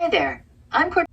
Hey there, I'm Cortana.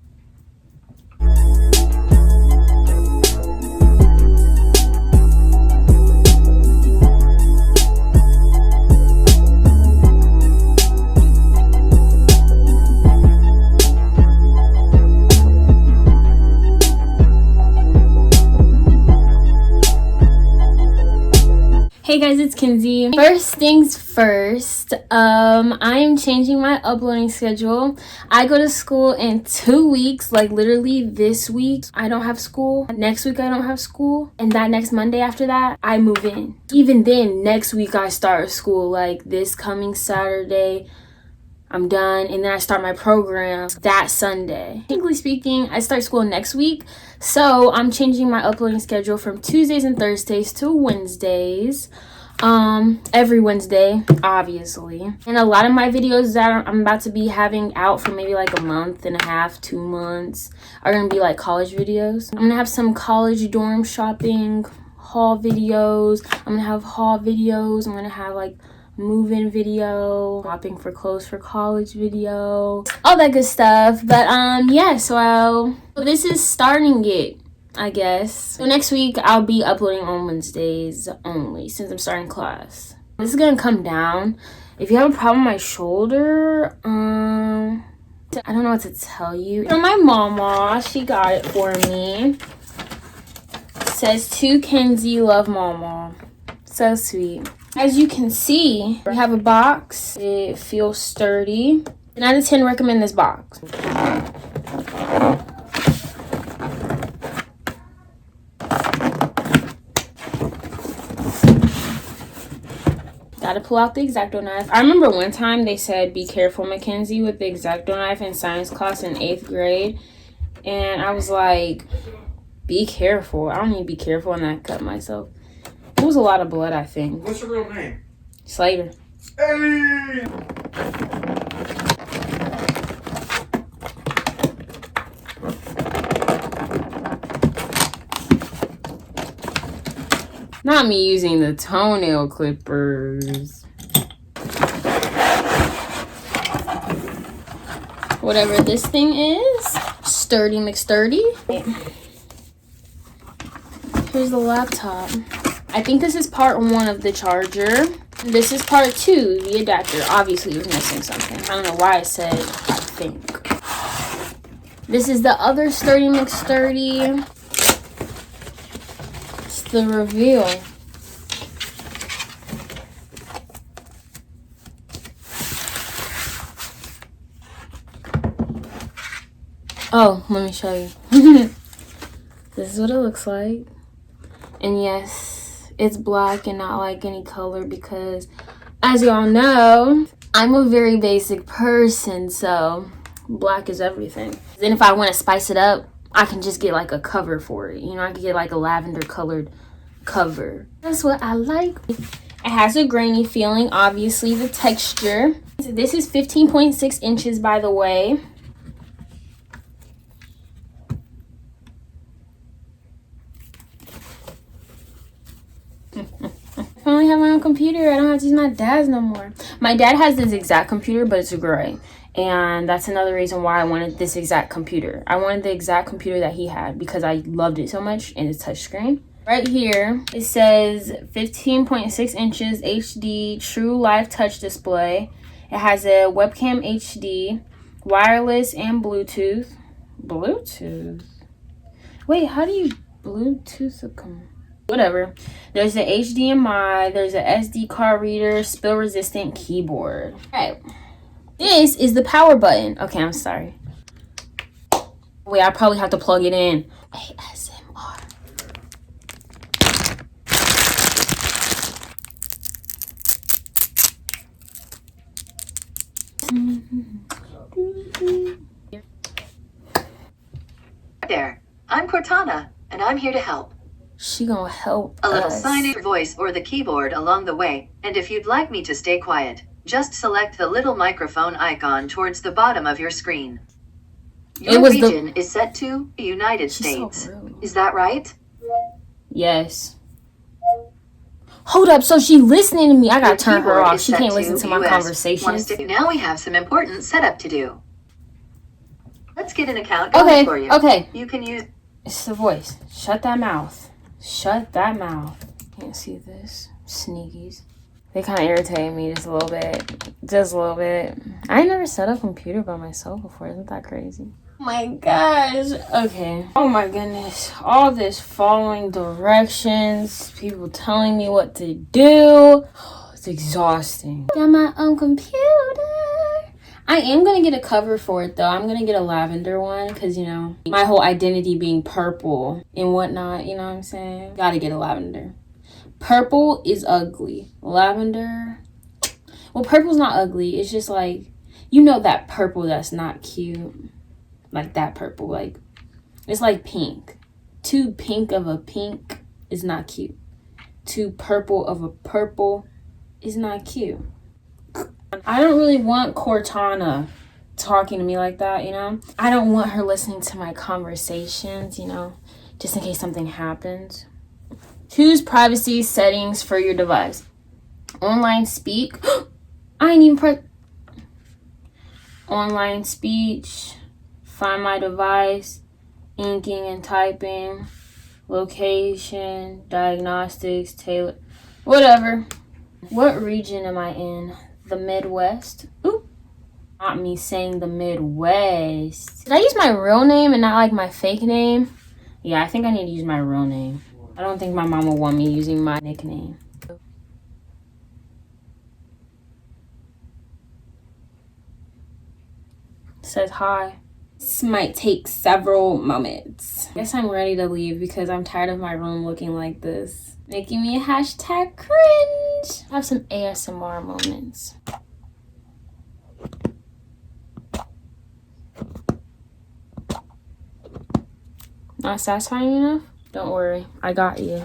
Hey guys, it's Kenzi. First things first, I am changing my uploading schedule. I go to school in 2 weeks, like literally this week I don't have school. Next week I don't have school. And that next Monday after that, I move in. Even then, next week I start school, like this coming Saturday. I'm done, and then I start my program that Sunday. Technically speaking, I start school next week, so I'm changing my uploading schedule from Tuesdays and Thursdays to Wednesdays. Every Wednesday, obviously. And a lot of my videos that I'm about to be having out for maybe like a month and a half, 2 months, are gonna be like college videos. I'm gonna have some college dorm shopping haul videos. I'm gonna have haul videos. I'm gonna have like move-in video, shopping for clothes for college video, all that good stuff. But yeah, so this is starting it, I guess. So next week I'll be uploading on Wednesdays only since I'm starting class. This is gonna come down. If you have a problem with my shoulder, I don't know what to tell you. From my mama, she got it for me. It says, to Kenzi, love mama. So sweet. As you can see, we have a box. It feels sturdy. 10 out of 10 recommend this box. Gotta pull out the X-Acto knife. I remember one time they said, be careful, Mackenzie, with the X-Acto knife in science class in 8th grade. And I was like, be careful. I don't need to be careful, and I cut myself. It was a lot of blood, I think. What's your real name? Slater. Hey! Not me using the toenail clippers. Whatever this thing is. Sturdy McSturdy. Here's the laptop. I think this is part 1 of the charger. This is part 2, the adapter. Obviously it was missing something. I don't know why I said I think. This is the other Sturdy McSturdy. It's the reveal. Oh, let me show you. This is what it looks like. And yes, it's black and not like any color because, as y'all know, I'm a very basic person, so black is everything. Then if I want to spice it up, I can just get like a cover for it. You know, I can get like a lavender colored cover. That's what I like. It has a grainy feeling, obviously, the texture. This is 15.6 inches, by the way. I only have my own computer. I don't have to use my dad's no more. My dad has this exact computer, but it's gray. And that's another reason why I wanted this exact computer. I wanted the exact computer that he had because I loved it so much, and it's touchscreen. Right here, it says 15.6 inches HD True Live Touch Display. It has a webcam HD, wireless, and Bluetooth. Bluetooth? Wait, how do you Bluetooth a whatever. There's an HDMI, there's a SD card reader, spill resistant keyboard. Alright. This is the power button. Okay, I'm sorry. Wait, I probably have to plug it in. ASMR. There, I'm Cortana, and I'm here to help. She gonna help A little us. sign in your voice or the keyboard along the way, and if you'd like me to stay quiet, just select the little microphone icon towards the bottom of your screen. Your region is set to United States. So rude. Is that right? Yes. Hold up, so she listening to me. I gotta turn her off. keyboard is She set can't to listen to my US. conversations. Now we have some important setup to do. Let's get an account going for you. Okay. You can use... It's the voice. Shut that mouth. Shut that mouth. Can't see this. Sneakies. They kind of irritate me just a little bit. Just a little bit. I ain't never set up a computer by myself before. Isn't that crazy? Oh my gosh. Okay. Oh my goodness. All this following directions. People telling me what to do. It's exhausting. Got my own computer. I am going to get a cover for it, though. I'm going to get a lavender one because, you know, my whole identity being purple and whatnot, you know what I'm saying? Got to get a lavender. Purple is ugly. Lavender, well, purple's not ugly. It's just like, you know, that purple that's not cute. Like that purple. Like, it's like pink. Too pink of a pink is not cute. Too purple of a purple is not cute. I don't really want Cortana talking to me like that, you know? I don't want her listening to my conversations, you know, just in case something happens. Choose privacy settings for your device. Online speak. I ain't even press. Online speech. Find my device. Inking and typing. Location. Diagnostics. Tailor. Whatever. What region am I in? The Midwest. Ooh. Not me saying the Midwest. Did I use my real name and not like my fake name? Yeah, I think I need to use my real name. I don't think my mom will want me using my nickname. It says hi. This might take several moments. I guess I'm ready to leave because I'm tired of my room looking like this. Making me a hashtag cringe. I have some ASMR moments. Not satisfying enough? Don't worry, I got you.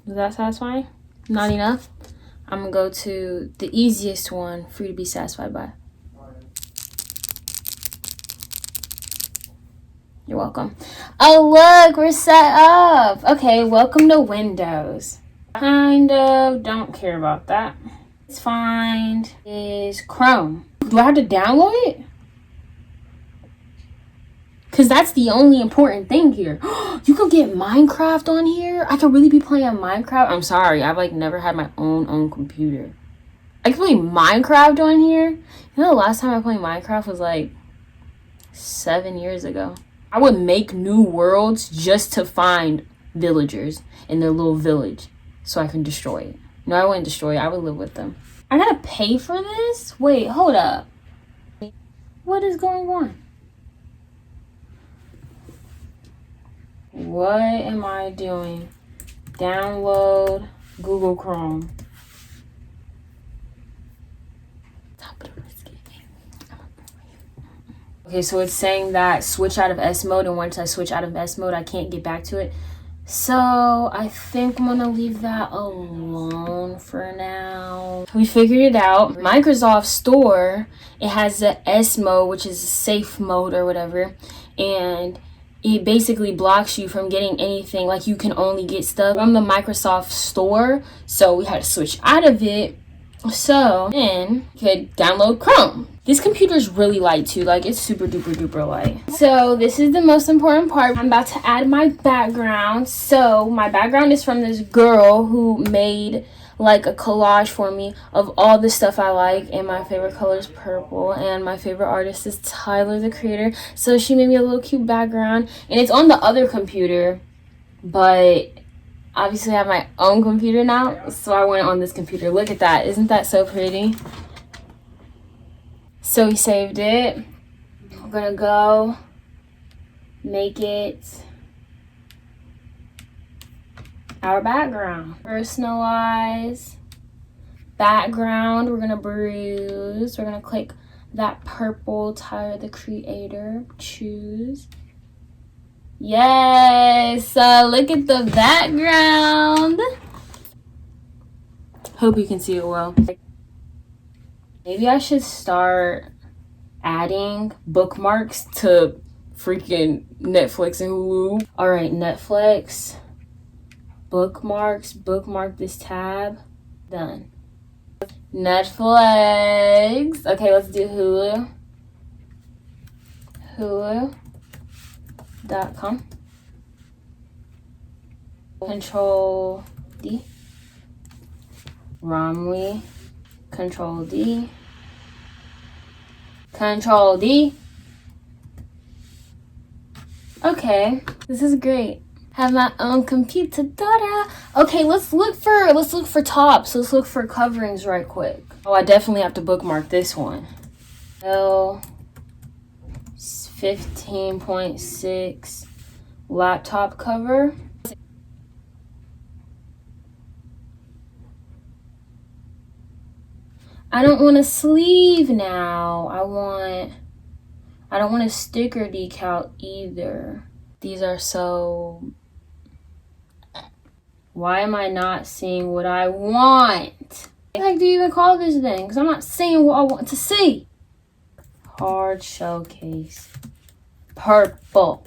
Was that satisfying? Not enough? I'm gonna go to the easiest one for you to be satisfied by. You're welcome. Oh look, we're set up. Okay, welcome to Windows. Kind of don't care about that. Let's find is Chrome. Do I have to download it? Because that's the only important thing here. You could get Minecraft on here. I could really be playing Minecraft. I'm sorry, I've like never had my own computer. I could play Minecraft on here. You know, the last time I played Minecraft was like 7 years ago. I would make new worlds just to find villagers in their little village so I can destroy it. No, I wouldn't destroy it. I would live with them. I gotta pay for this? Wait, hold up. What is going on? What am I doing? Download Google Chrome. Okay, so it's saying that switch out of S mode, and once I switch out of S mode, I can't get back to it. So I think I'm gonna leave that alone for now. We figured it out. Microsoft Store, it has the S mode, which is a safe mode or whatever, and it basically blocks you from getting anything. Like, you can only get stuff from the Microsoft Store. So we had to switch out of it. So then you could download Chrome. This computer is really light too. Like, it's super duper duper light. So this is the most important part. I'm about to add my background. So my background is from this girl who made like a collage for me of all the stuff I like, and my favorite color is purple, and my favorite artist is Tyler, the Creator. So she made me a little cute background, and it's on the other computer, but obviously I have my own computer now, so I went on this computer. Look at that. Isn't that so pretty? So we saved it. We're gonna go make it our background. Personalize background. We're gonna bruise. We're gonna click that purple Tyler the Creator. Choose. Yes. Look at the background. Hope you can see it well. Maybe I should start adding bookmarks to freaking Netflix and Hulu. All right, Netflix. bookmarks. Bookmark this tab. Done. Netflix. Okay, let's do Hulu. Hulu.com. Control D. Romley. Control D. Control D. Okay, this is great. Have my own computer. Da-da. Okay, let's look for tops. Let's look for coverings right quick. Oh, I definitely have to bookmark this one. Dell 15.6 laptop cover. I don't want a sleeve now. I don't want a sticker decal either. These are so... Why am I not seeing what I want? What the heck do you even call this thing? Because I'm not seeing what I want to see. Hard showcase. Purple.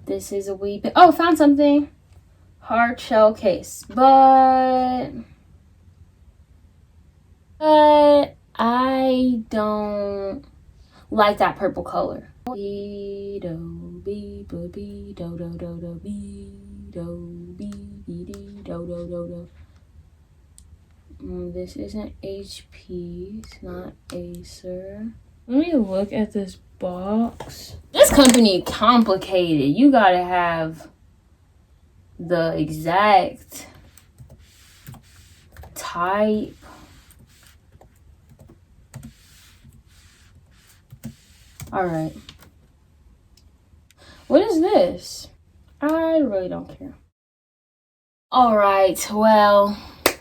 This is a wee bit... Oh, found something. Hard showcase. But I don't like that purple color. This isn't HP. It's not Acer. Let me look at this box. This company complicated. You gotta have the exact type. All right. What is this? I really don't care. All right, well,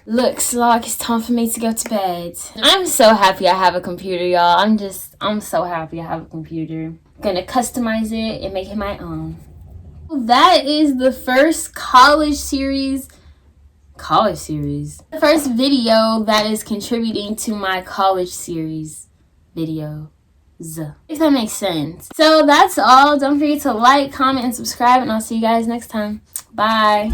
looks like it's time for me to go to bed. I'm so happy I have a computer, y'all. I'm so happy I have a computer. Gonna customize it and make it my own. That is the first college series. The first video that is contributing to my college series video. If that makes sense. So that's all. Don't forget to like, comment, and subscribe, and I'll see you guys next time. Bye.